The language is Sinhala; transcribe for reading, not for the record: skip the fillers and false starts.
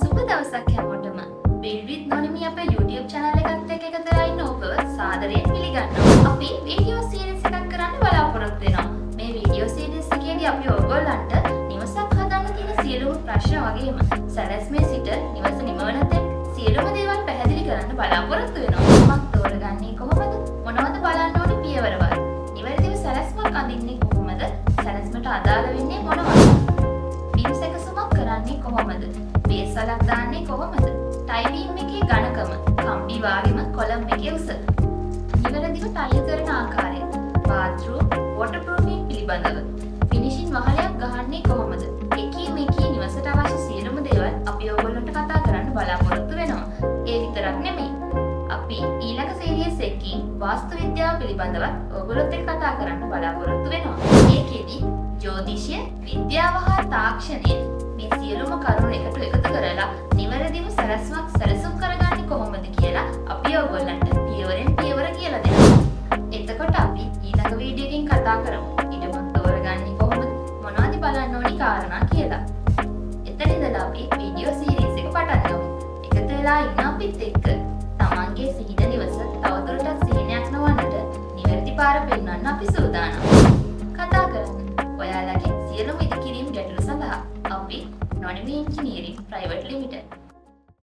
සුබ දවසක් හැමෝටම. Build with Nonimi අපේ YouTube channel එකත් එක්ක එකතු වෙලා ඉන්න ඔබ සාදරයෙන් පිළිගන්නවා. අපි video series එකක් කරන්න බලාපොරොත්තු වෙනවා. මේ video series එකේදී අපි ඔයගොල්ලන්ට නිවසක් හදන්න තියෙන සියලුම ප්‍රශ්න වගේම සැලැස්මේ සිට නිවස නිමවන තෙක් සියලුම දේවල් පැහැදිලි කරන්න බලාපොරොත්තු වෙනවා. මම තෝරගන්නේ කොහොමද? මොනවද බලන්න ඕනේ පියවරවල්? නිවැරදිව සැලැස්මක් අඳින්නේ කොහොමද? සැලැස්මට අදාළ වෙන්නේ මොනවද? බිම් සැකසුමක් කරන්නේ කොහොමද? බේස් වලක් දාන්නේ කොහොමද? ටයි බීම් එකේ ඝනකම, කම්බි වාගෙම කොලම් එකේ උස. නිවැරදිව ටයිල් කරන ආකාරය, bathroom waterproofing පිළිබඳව. ෆිනිෂින් වහලයක් ගහන්නේ කොහොමද? එකී මේකී නිවසට අවශ්‍ය සියලුම දේවල් අපි ඔයගොල්ලන්ට කතා කරන්න බලාපොරොත්තු වෙනවා. ඒ විතරක් නෙමෙයි. අපි ඊළඟ සීරීස් එකකින් වාස්තු විද්‍යාව පිළිබඳව ඔයගොල්ලොත් එක්ක කතා කරන්න බලාපොරොත්තු වෙනවා. ඒකෙදි ජ්‍යොතිෂය, විද්‍යාව හා තාක්ෂණය මේ සියලුම කරුණු එකතු කරලා නිවැරදිව සැලැස්මක් සැලසුම් කරගන්නේ කොහොමද කියලා අපි ඔයගොල්ලන්ට පියවරෙන් පියවර කියලා දෙනවා. එතකොට අපි ඊළඟ වීඩියෝ එකකින් කතා කරමු. ඊටම තෝරගන්නේ කොහොමද? මොනවද බලන්න ඕනි කාරණා කියලා. එතන ඉඳලා අපි වීඩියෝ සීරීස් එක පටන් ගමු. එකතු වෙලා ඉන්න අපිත් එක්ක තමන්ගේ සිහින නිවස තවදුරටත් සිහිනයක් නොවන්නට නිවැරදි පාර පෙන්වන්න අපි සූදානම්. කතා කරන්න. ඔයාලගේ සියලුම ඉදිකිරීම් ගැටලු සඳහා අපි Nonimi Engineering Private Limited